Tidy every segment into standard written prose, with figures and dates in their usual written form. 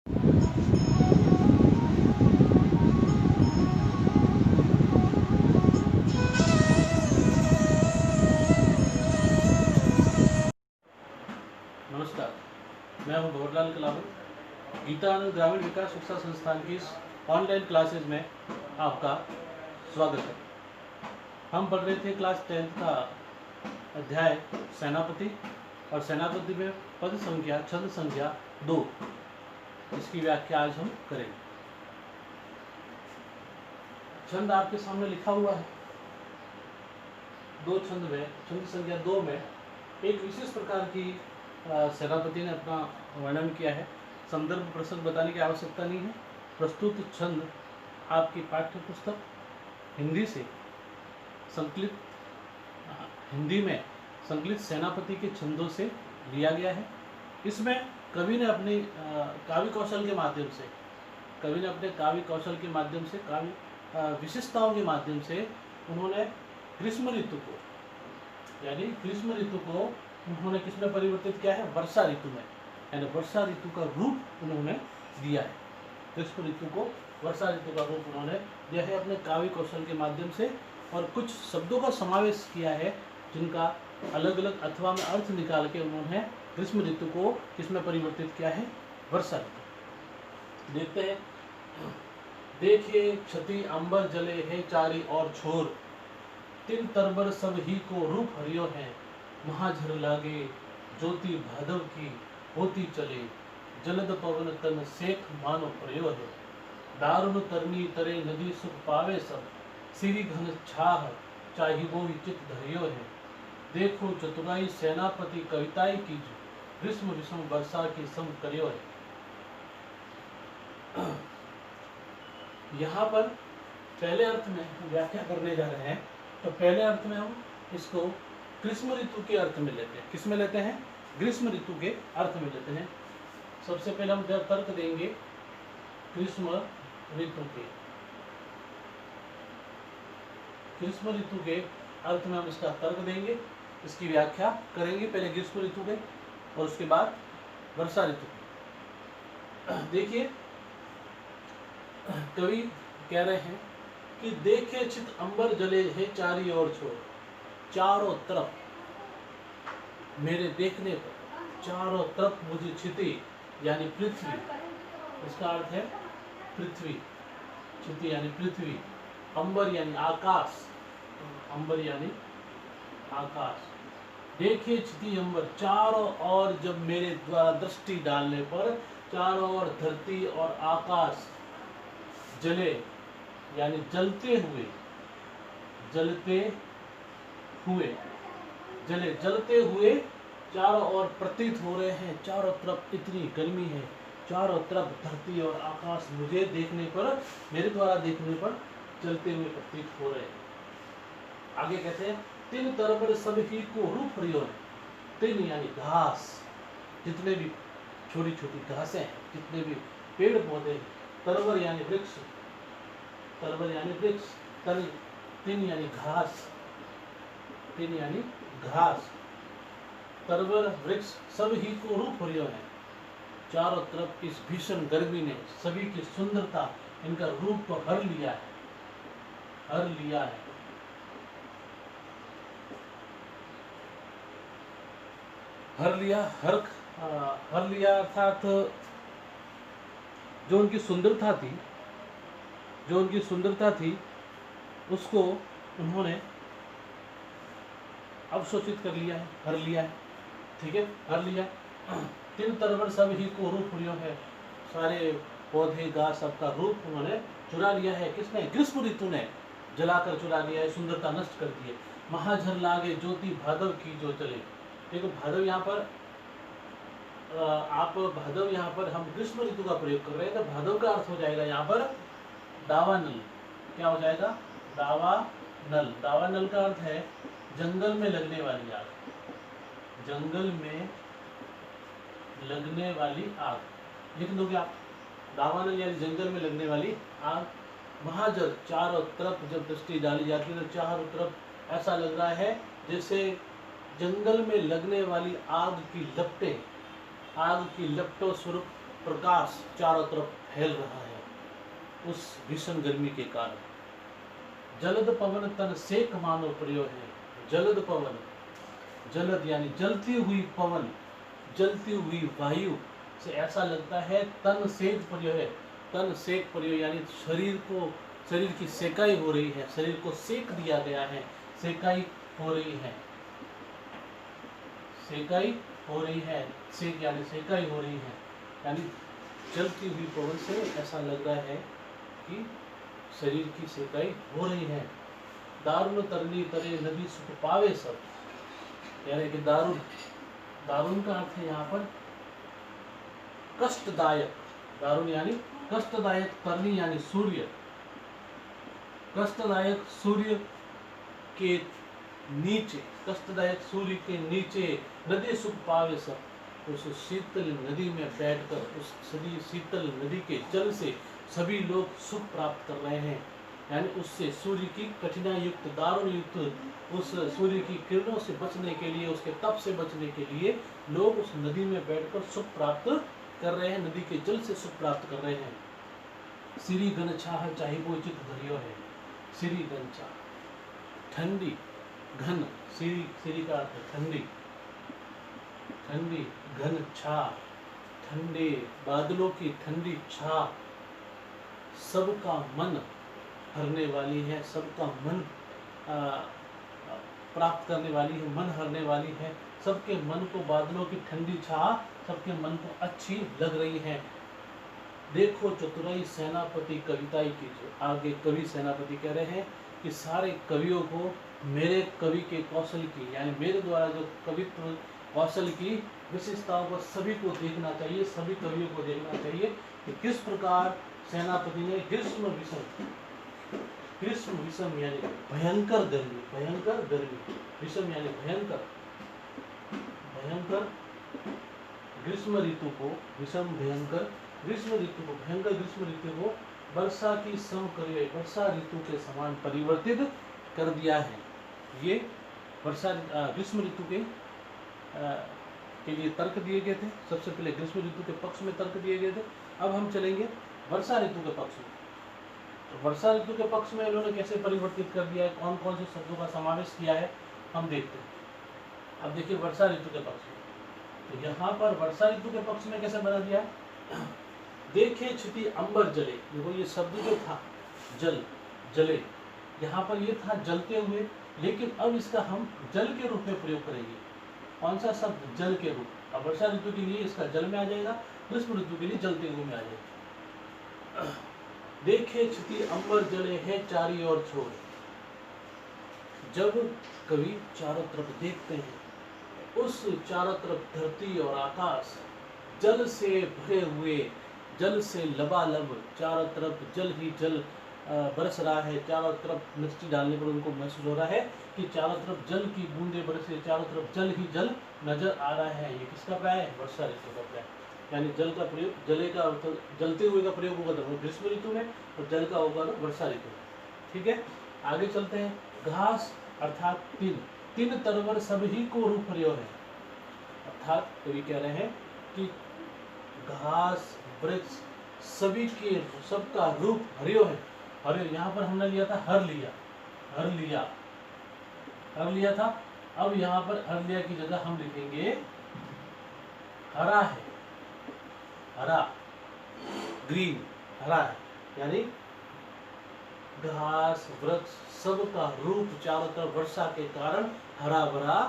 नमस्कार, मैं हूं गौरलाल कलावत। गीतानंद ग्रामीण विकास शिक्षा संस्थान की इस ऑनलाइन क्लासेज में आपका स्वागत है। हम पढ़ रहे थे क्लास 10th का अध्याय सेनापति, और सेनापति में पद संख्या छंद संख्या 2, इसकी व्याख्या आज हम करेंगे। छंद आपके सामने लिखा हुआ है। दो छंद में, छंद संख्या 2 में एक विशेष प्रकार की सेनापति ने अपना वर्णन किया है। संदर्भ प्रसंग बताने की आवश्यकता नहीं है। प्रस्तुत छंद आपकी पाठ्य पुस्तक हिंदी से संकलित, हिंदी में संकलित सेनापति के छंदों से लिया गया है। इसमें कवि ने अपनी काव्य कौशल के माध्यम से, काव्य विशेषताओं के माध्यम से उन्होंने ग्रीष्म ऋतु को, उन्होंने किस में परिवर्तित किया है? वर्षा ऋतु में, यानी वर्षा ऋतु का रूप उन्होंने दिया है। ग्रीष्म ऋतु को वर्षा ऋतु का रूप उन्होंने दिया है अपने काव्य कौशल के माध्यम से, और कुछ शब्दों का समावेश किया है जिनका अलग अलग अथवा में अर्थ निकाल के उन्होंने ग्रीष्म ऋतु को किसमें परिवर्तित किया है? वर्षा ऋतु। देखते हैं। देखिए क्षति अंबर जले है चारी और छोर, तिन तरबर सब ही को रूप हरियो है, महाझर लागे ज्योति भादव की होती चले, जलद पवन तन सेख मानो प्रयो है, दारुण तरनी तरे नदी सुख पावे सब, सिरी घन छाह चाहि वो चित धरियो है, देखो चतुराई सेनापति कविताई की, ग्रीष्म विषम वर्षा की सम करियो है। यहाँ पर पहले अर्थ में व्याख्या करने जा रहे हैं। तो पहले अर्थ में हम इसको ग्रीष्म ऋतु के अर्थ में लेते हैं। किस में लेते हैं? ग्रीष्म ऋतु के अर्थ में लेते हैं। सबसे पहले हम तर्क देंगे ग्रीष्म ऋतु के, अर्थ में हम इसका तर्क देंगे, इसकी व्याख्या करेंगे। पहले ग्रीष्म ऋतु के और उसके बाद वर्षा ऋतु के। देखिए कवि कह रहे हैं कि देखे चित अंबर जले है चारी ओर छोर, चारों तरफ मेरे देखने पर चारों तरफ मुझे क्षिति यानी पृथ्वी, इसका अर्थ है पृथ्वी, क्षिति यानी पृथ्वी, अंबर यानी आकाश, अंबर यानी आकाश, देखिए क्षिति अंबर, चारों ओर जब मेरे द्वारा दृष्टि डालने पर चारों ओर धरती और आकाश जले यानी जलते हुए चारों ओर प्रतीत हो रहे हैं। चारों तरफ इतनी गर्मी है, चारों तरफ धरती और आकाश मुझे देखने पर, मेरे द्वारा देखने पर जलते हुए प्रतीत हो रहे हैं। आगे कहते हैं तिन तरबर सब ही को रूप हरियो है। तिन यानी घास, जितने भी छोटी छोटी घासें हैं, जितने भी पेड़ पौधे हैं, तरबर यानी वृक्ष, तिन यानी घास, तरबर वृक्ष सब ही को रूप हरियो है। चारों तरफ इस भीषण गर्मी ने सभी की सुंदरता, इनका रूप को हर लिया है। हर लिया अर्थात जो उनकी सुंदरता थी उसको उन्होंने अवशोषित कर लिया है, हर लिया है। ठीक है, हर लिया। तिन तरबर सब ही को रूप हरियो है, सारे पौधे घास सबका रूप उन्होंने चुरा लिया है। किसने? ग्रीष्म ऋतु ने जलाकर चुरा लिया है, सुंदरता नष्ट कर दी है। महाझर लागे ज्योति भादव की जो चले। देखो भादव यहाँ पर भादव यहाँ पर हम ग्रीष्म ऋतु का प्रयोग कर रहे हैं, तो भादव का अर्थ हो जाएगा यहाँ पर दावानल। क्या हो जाएगा? दावानल। दावानल का अर्थ है जंगल में लगने वाली आग, जंगल में लगने वाली आग लिख दोगे आप। दावानल यानी जंगल में लगने वाली आग। महाजल, चारों तरफ जब दृष्टि डाली जाती है तो चारों तरफ ऐसा लग रहा है जैसे जंगल में लगने वाली आग की लपटों स्वरूप प्रकाश चारों तरफ फैल रहा है उस भीषण गर्मी के कारण। जलद पवन तन सेक मानो प्रियो है। जलद पवन, जलद यानी जलती हुई पवन, जलती हुई वायु से ऐसा लगता है तन सेक प्रियो है। तन सेक प्रियो यानी शरीर की सेकाई हो रही है, शरीर को सेक दिया गया है, सेकाई हो रही है, सेकाई हो रही है, सेक यानी सेकाई हो रही है, यानी चलती हुई पवन से ऐसा लग रहा है कि शरीर की सेकाई हो रही है। दारुण तरनी तरे नदी सुख पावे सब, यानी कि दारुण, दारुण का अर्थ है यहाँ पर कष्टदायक, दारुण यानी कष्टदायक, तरनी यानी सूर्य, कष्टदायक सूर्य के नीचे, कष्टदायक सूर्य के नीचे नदी सुख पावे सब, उस शीतल नदी में बैठकर, उस शीतल नदी के जल से सभी लोग सुख प्राप्त कर रहे हैं। यानी उससे सूर्य की कठिनाई युक्त, दारुण युक्त उस सूर्य की किरणों से बचने के लिए, उसके तप से बचने के लिए लोग उस नदी में बैठकर सुख प्राप्त कर रहे हैं, नदी के जल से सुख प्राप्त कर रहे हैं। श्री घन छाह चाहे वो चित धरियो है। श्री घन छाह, ठंडी, घन, श्री का अर्थ है ठंडी, ठंडी, घन छाह, ठंडे बादलों की ठंडी छाह सबका मन हरने वाली है, सबका मन प्राप्त करने वाली है, मन हरने वाली है। सबके मन को बादलों की ठंडी छाह सबके मन को अच्छी लग रही है। देखो चतुराई सेनापति कविताई कीजिए। आगे कवि सेनापति कह रहे हैं कि सारे कवियों को मेरे कवि के कौशल की, यानी मेरे द्वारा जो कवित्व कौशल की विशेषताओं को सभी को देखना चाहिए, सभी कवियों को देखना चाहिए कि किस प्रकार सेनापति ने ग्रीष्म विषम यानी भयंकर गर्मी, भयंकर गर्मी, विषम यानी भयंकर, भयंकर ग्रीष्म ऋतु को, विषम भयंकर ग्रीष्म ऋतु को, भयंकर ग्रीष्म ऋतु को वर्षा की समकर्य, वर्षा ऋतु के समान परिवर्तित कर दिया है। ये वर्षा ग्रीष्म ऋतु के लिए तर्क दिए गए थे। सबसे पहले ग्रीष्म ऋतु के पक्ष में तर्क दिए गए थे। अब हम चलेंगे वर्षा ऋतु के पक्ष में। तो वर्षा ऋतु के पक्ष में इन्होंने कैसे परिवर्तित कर दिया है, कौन कौन से शब्दों का समावेश किया है, हम देखते हैं। अब देखिए वर्षा ऋतु के पक्ष में, तो यहाँ पर वर्षा ऋतु के पक्ष में कैसे बना दिया है। देखे क्षिति अंबर जले, देखो ये शब्द जो था जल, जले, यहाँ पर ये था जलते हुए, लेकिन अब इसका हम जल के रूप में प्रयोग करेंगे। कौन सा शब्द, जल के रूप। अब वर्षा ऋतु के लिए इसका जल में आ जाएगा, ग्रीष्म ऋतु के लिए जलते हुए में आ जाएगा। देखे क्षिति अंबर जले है चारी ओर छोड़। जब कवि चारों तरफ देखते हैं, उस चारों तरफ धरती और आकाश जल से भरे हुए, जल से लबालब, चारों तरफ जल ही जल बरस रहा है। चारों तरफ मिर्ची डालने पर उनको महसूस हो रहा है कि चारों तरफ जल की बूंदें बरसे, चारों तरफ जल ही जल नजर आ रहा है। ये किसका प्राय है, वर्षा ऋतु का प्राय। यानी जल का प्रयोग, जले का जलते हुए का प्रयोग होगा तो ग्रीष्म ऋतु में, और जल का होगा तो वर्षा ऋतु में। ठीक है, आगे चलते हैं। घास अर्थात तीन तरवर सभी को रूप हरियो है। अर्थात कवि कह रहे हैं कि घास वृक्ष सभी के, सबका रूप हरियो है। हरियो यहाँ पर हमने लिया था हर लिया, हर लिया, हर लिया था। अब यहाँ पर हर लिया की जगह हम लिखेंगे हरा है, हरा, ग्रीन, हरा है। यानी घास वृक्ष सबका रूप चारों तरफ वर्षा के कारण हरा भरा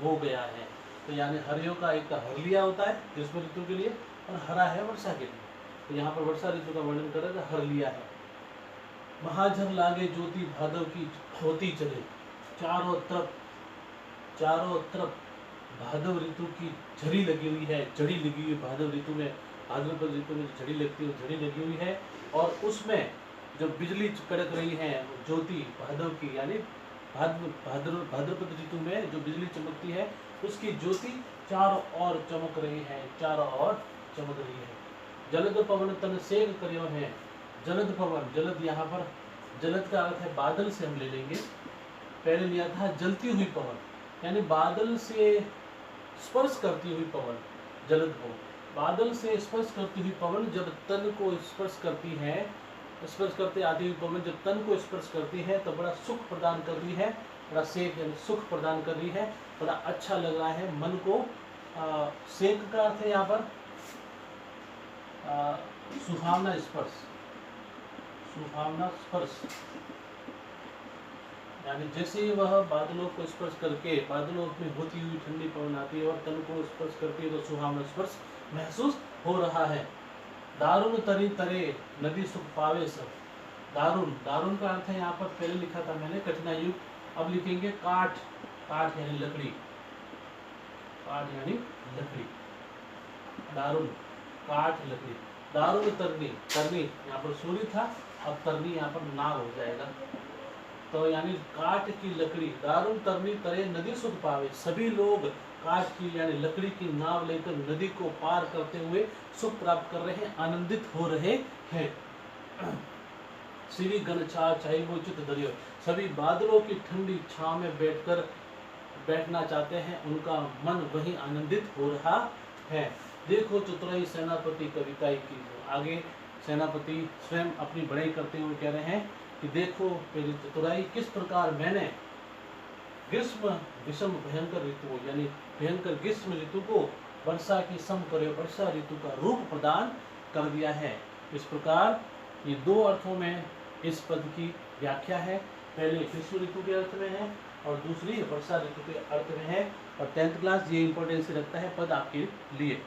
हो गया है। तो यानी हरियो का एक हर लिया होता है ग्रीष्म ऋतु के लिए, और हरा है वर्षा के लिए। तो यहाँ पर वर्षा ऋतु का वर्णन कर रहे हर लिया है। महाझर लागे ज्योति भादव की होती चले। चारों तरफ भादव ऋतु की झड़ी लगी हुई है, जड़ी लगी हुई भादव ऋतु में, भाद्रपद ऋतु में झड़ी लगती है, झड़ी लगी हुई है। और उसमें जो बिजली कड़क रही है, ज्योति भादव की, यानी भाद्रपद ऋतु में जो बिजली चमकती है, उसकी ज्योति चारों ओर चमक रही है, चारों ओर चमक रही है। जलद पवन तन सेक करियो है। जलद पवन, जलद यहाँ पर जलद का अर्थ है बादल से हम ले लेंगे। पहले लिया था जलती हुई पवन, यानी बादल से स्पर्श करती हुई पवन, जलद हो। बादल से स्पर्श करती हुई पवन जब तन को स्पर्श करती है, स्पर्श करते आती हुई पवन जब तन को स्पर्श करती है तो बड़ा सुख प्रदान कर रही है, बड़ा सेक यानी सुख प्रदान कर रही है, बड़ा अच्छा लग रहा है मन को। सेक का अर्थ है यहाँ पर सुहावना स्पर्श, सुहावना स्पर्श, यानी जैसे ही वह बादलों को स्पर्श करके बादलों में होती हुई ठंडी पवन आती है और तन को स्पर्श करती है तो सुहावना स्पर्श महसूस हो रहा है। दारुण तरी तरे नदी सुख पावे सब। दारुण, दारुण का अर्थ है यहाँ पर पहले लिखा था मैंने कठिनाई युक्त, अब लिखेंगे काठ, काठ यानी लकड़ी, काठ यानी लकड़ी, दारुण काठ लकड़ी। दारुण तरनी, तरनी यहाँ पर सूर्य था, अब तरनी यहाँ पर नाव हो जाएगा, तो यानी काठ की लकड़ी। दारुण तरनी तरे नदी सुख पावे, सभी लोग काठ की यानी लकड़ी की नाव लेकर नदी को पार करते हुए सुख प्राप्त कर रहे हैं, आनंदित हो रहे हैं। श्री गणछा चाहे वो चित दरियो, सभी बादलों की ठंडी छांव में बैठना चाहते हैं, उनका मन वही आनंदित हो रहा है। देखो चतुराई सेनापति कविताई की। आगे सेनापति स्वयं अपनी बड़ाई करते हुए कह रहे हैं कि देखो मेरी चतुराई, किस प्रकार मैंने ग्रीष्म विषम भयंकर ऋतु यानी भयंकर ग्रीष्म ऋतु को वर्षा की सम करे वर्षा ऋतु का रूप प्रदान कर दिया है। इस प्रकार ये दो अर्थों में इस पद की व्याख्या है, पहले ग्रीष्म ऋतु के अर्थ में है और दूसरी वर्षा ऋतु के अर्थ में है। और 10th क्लास ये इंपॉर्टेंस रखता है पद आपके लिए,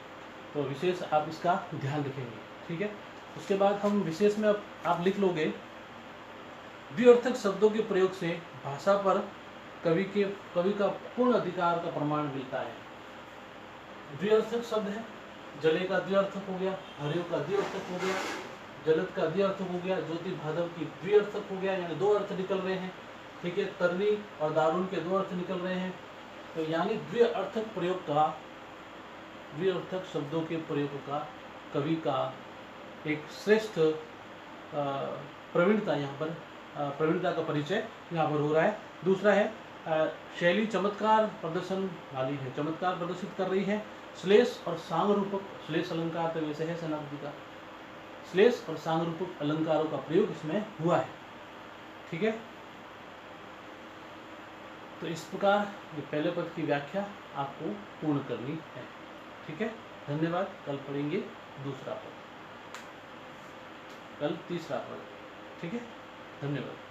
तो विशेष आप इसका ध्यान रखेंगे, ठीक है। उसके बाद हम विशेष में आप लिख लोगे, द्व्यर्थक शब्दों के प्रयोग से भाषा पर कवि का पूर्ण अधिकार का प्रमाण मिलता है। द्व्यर्थक शब्द है, जले का द्व्यर्थक हो गया, हरियो का द्व्यर्थक हो गया, जलद का द्व्यर्थक हो गया, ज्योति भादव की द्व्यर्थक हो गया, यानी दो अर्थ निकल रहे हैं, ठीक है। तरनी और दारुण के दो अर्थ निकल रहे हैं, तो यानी द्व्यर्थक प्रयोग का, द्व्यर्थक शब्दों के प्रयोग का कवि का एक श्रेष्ठ प्रवीणता यहाँ पर प्रवीणता का परिचय यहाँ पर हो रहा है। दूसरा है शैली चमत्कार प्रदर्शन वाली है, चमत्कार प्रदर्शित कर रही है। श्लेष और सांग रूपक, श्लेष अलंकार तो वैसे है सेनापति का, श्लेष और सांग रूपक अलंकारों का प्रयोग इसमें हुआ है, ठीक है। तो इस प्रकार ये पहले पद की व्याख्या आपको पूर्ण करनी है, ठीक है। धन्यवाद। कल पढ़ेंगे दूसरा पद, कल तीसरा पद, ठीक है। धन्यवाद।